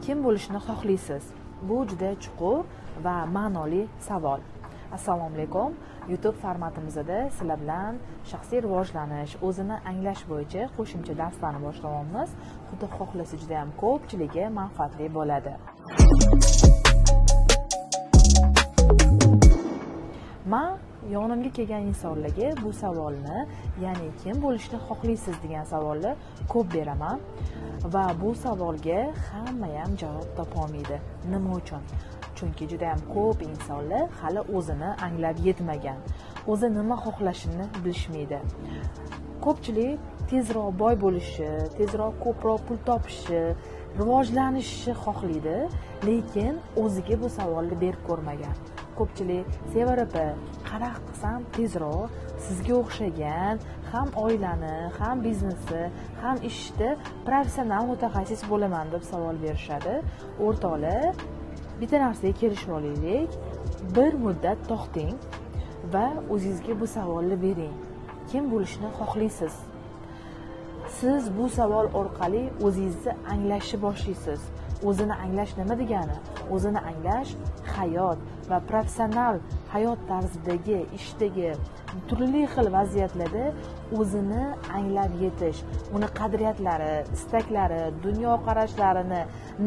kim bo'lishni xohlaysiz? Bu juda chuqur va ma'noli savol. Assalomu alaykum. YouTube formatimizda sizlar bilan shaxsiy rivojlanish, o'zini anglash bo'yicha qo'shimcha darslarni boshlayapmiz. Xudo xohlasa juda ham ko'pchiligi manfaatli bo'ladi. Men yonimga kelgan insonlarga bu savolni, ya'ni kim bo'lishni xohlaysiz degan savolni ko'p beraman va bu savolga hamma ham javob topa olmaydi. Nima uchun? Chunki juda ham ko'p insonlar hali o'zini anglab yetmagan, o'zi nima xohlashini bilishmaydi. Ko'pchilik tezroq boy bo'lishi, tezroq ko'proq pul topishi, rivojlanishni xohlaydi, lekin o'ziga bu savolni berib ko'rmagan. Ko'pchilik sevara qanaqa qilsam tezroq sizga o'xshagan ham oilani, ham biznesni, ham ishda professional mutaxassis bo'laman deb savol berishadi. O'rtoqlar, bitta narsaga kelishib olaylik. Bir muddat to'xting va o'zingizga bu savolni bering. Kim bo'lishni xohlaysiz? Siz bu savol orqali o'zingizni anglashni boshlaysiz. O'zini anglash nima degani? O'zini anglash hayot va professional hayot tarzidagi, ishdagi turli xil vaziyatlarda o'zini anglab yetish, uni qadriyatlari, istaklari, dunyo qarashlarini,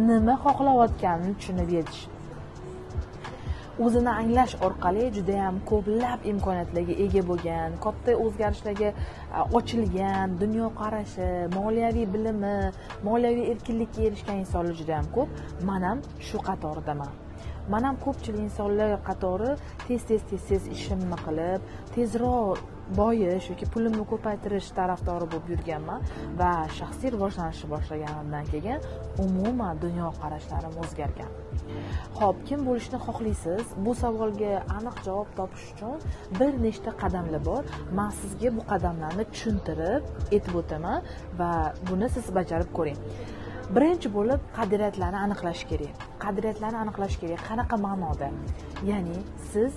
nima xohlayotganini tushunib yetish. O'zini anglash orqali juda ham ko'plab imkoniyatlarga ega bo'lgan, katta o'zgarishlarga ochilgan, dunyo qarashi, moliyaviy bilimi, moliyaviy erkinlikka erishgan insonlar juda ham ko'p. Men ham shu qatordaman. Men ham ko'pchilik insonlar qatori tez ishimni qilib, tezroq boyish yoki pulimni ko'paytirish tarafdori bo'lib yurganman va shaxsiy rivojlanishni boshlaganimdan keyin umuman dunyo qarashlarim o'zgargan. Xo'p, kim bo'lishni xohlaysiz? Bu savolga aniq javob topish uchun bir nechta qadamlar bor. Men sizga bu qadamlarni tushuntirib aytib o'taman va buni siz bajarib ko'ring. Birinchi bo'lib qadriyatlarni aniqlash kerak. Qadriyatlarni aniqlash kerak. Qanaqa ma'noda? Ya'ni siz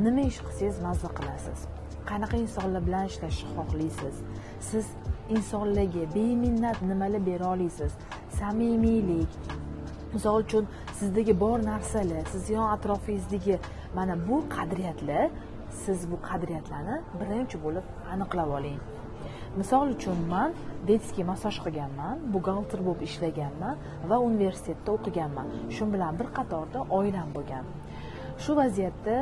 nima ish qilsangiz mazza qilasiz? Qanaqa insonlar bilan ishlashni xohlaysiz? Siz insonlarga beminnat nimalar bera olasiz? Samimiylik. Misol uchun sizdagi bor narsalar, siz yon atrofingizdagi mana bu qadriyatlar, siz bu qadriyatlarni birinchi bo'lib aniqlab oling. Misol uchun men detskiy massaj qilganman, buxgalter bo'lib ishlaganman va universitetda o'qiganman. Shu bilan bir qatorda oilam bo'lgan. Shu vaziyatda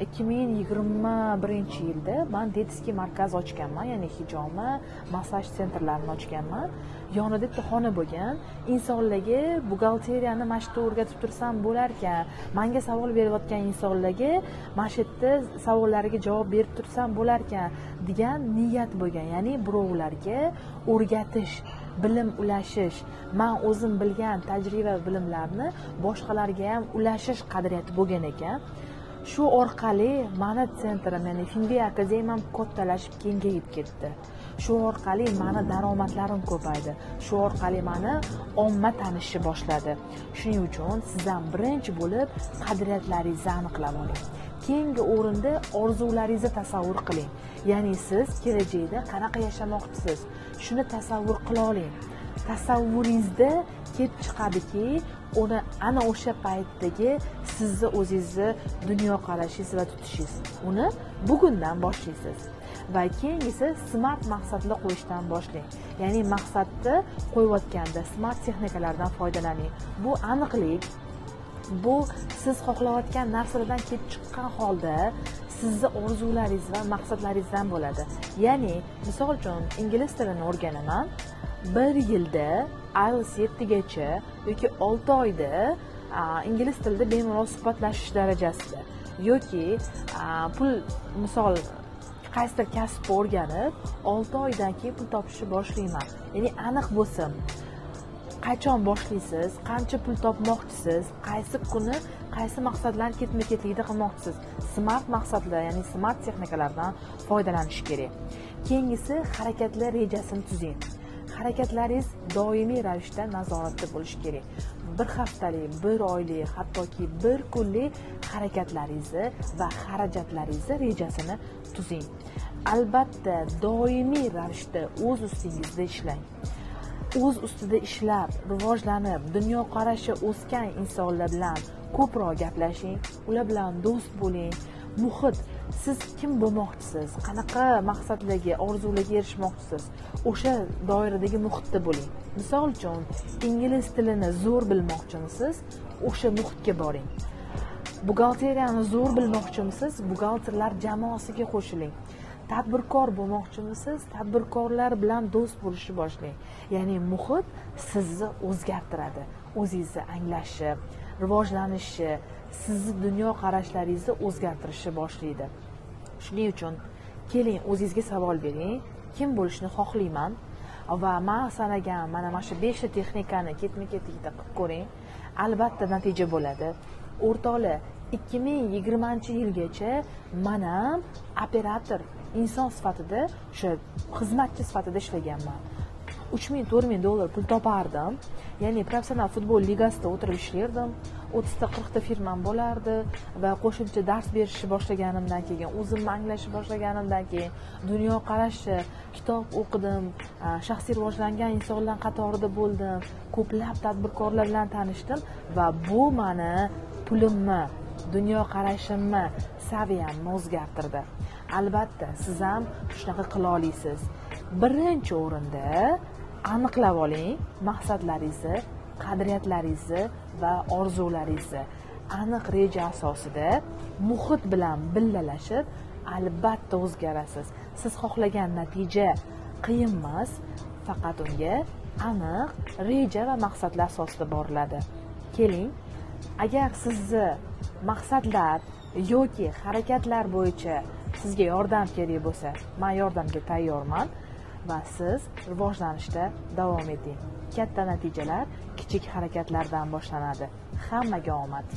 2021-yilda men detskiy markaz ochganman, ya'ni hijoma, massaj sentrlarini ochganman. Yonida bitta xona bo'lgan. Insonlarga buxgalteriyani mana shu yerda o'rgatib tursam bo'lar ekan, menga savol berayotgan insonlarga mana shu yerda savollariga javob berib tursam bo'lar ekan degan niyat bo'lgan. Ya'ni birovlarga o'rgatish, bilim ulashish, men o'zim bilgan tajriba bilimlarni boshqalarga ham ulashish qadriyati bo'lgan ekan. Shu orqali meni sentrim, ya'ni Finvey akademiyam kattalashib kengayib ketdi. Shu orqali meni daromadlarim ko'paydi. Shu orqali meni omma tanishni boshladi. Shuning uchun sizdan birinchi bo'lib qadriyatlaringizni aniqlab oling. Keyingi o'rinda orzularingizni tasavvur qiling. Ya'ni siz kelajakda qanaqa yashamoqchisiz? Shuni tasavvur qila oling. Tasavvuringizda kelib chiqadiki, uni ana o'sha paytdagi sizni o'zingizni dunyo qarashingiz va tutishingiz. Uni bugundan boshlaysiz. Va keyingisi smart maqsadlar qo'yishdan boshlang. Ya'ni maqsadni qo'yayotganda smart texnikalardan foydalaning. Bu aniqlik, bu siz xohlayotgan narsalardan kelib chiqqan holda sizni orzularingiz va maqsadlaringizdan bo'ladi. Ya'ni misol uchun ingliz tilini o'rganaman, 1 yilda IELTS 7 gacha yoki 6 oyda ingliz tilida bemalol suhbatlashish darajasida yoki pul misol qaysidir kasbni o'rganib 6 oydan keyin pul topishni boshlayman. Ya'ni aniq bo'lsin. Qachon boshlaysiz? Qancha pul topmoqchisiz? Qaysi kuni qaysi maqsadlar ketma-ketlikda qilmoqchisiz? Smart maqsadlar, ya'ni smart texnikalardan foydalanish kerak. Keyingisi harakatlar rejasini tuzing. Harakatlaringiz doimiy ravishda nazoratda bo'lishi kerak. Bir haftalik, bir oylik, hattoki bir kunlik harakatlaringizni va xarajatlaringizni rejasini tuzing. Albatta, doimiy ravishda o'z ustingizda ishlang. o'z ustida ishlab rivojlanib dunyoqarashi o'sgan insonlar bilan ko'proq gaplashing, ular bilan do'st bo'ling. Muhit, siz kim bo'lmoqchisiz, qanaqa maqsadlarga, orzularga erishmoqchisiz, o'sha doiradagi muhitda bo'ling. Misol uchun, ingliz tilini zo'r bilmoqchimisiz, o'sha muhitga boring. Buxgalteriyani zo'r bilmoqchimisiz, buxgalterlar jamoasiga qo'shiling. Tadbirkor bo'lmoqchimisiz, tadbirkorlar bilan do'st bo'lishni boshlang. Ya'ni muhit sizni o'zgartiradi, o'zingizni anglashi, rivojlanishi, sizni dunyoqarashlaringizni o'zgartirishni boshlaydi. Shuning uchun keling, o'zingizga savol bering, kim bo'lishni xohlayman va men sanagan mana shu 5 ta texnikani ketma-ketlikda qilib ko'ring, albatta natija bo'ladi. O'rtoqlar, 2020-yilgacha men ham operator, inson sifatida, o'sha xizmatchi sifatida ishlaganman. $3000-4000 pul topardim. Ya'ni professional futbol ligasida o'tirib ishlardim. 30 ta 40 ta firmam bo'lardi va qo'shimcha dars berishni boshlaganimdan keyin, o'zimni anglashni boshlaganimdan keyin dunyoqarashi, kitob o'qidim, shaxsiy rivojlangan insonlar qatorida bo'ldim, ko'plab tadbirkorlar bilan tanishdim va bu meni pulimni, dunyoqarashimni, saviyamni o'zgartirdi. Albatta, siz ham shunaqa qila olasiz. Birinchi o'rinda aniqlab oling maqsadlaringizni, qadriyatlaringizni va orzularingizni. Aniq reja asosida muhit bilan billalashib, albatta o'zgarasiz. Siz xohlagan natija qiyin emas, faqat unga aniq reja va maqsadlar asosida boriladi. Keling, agar sizni maqsadlar yoki harakatlar bo'yicha sizga yordam kerak bo'lsa, men yordamga tayyorman va siz rivojlanishda davom eting. Katta natijalar kichik harakatlardan boshlanadi. Hammaga omad.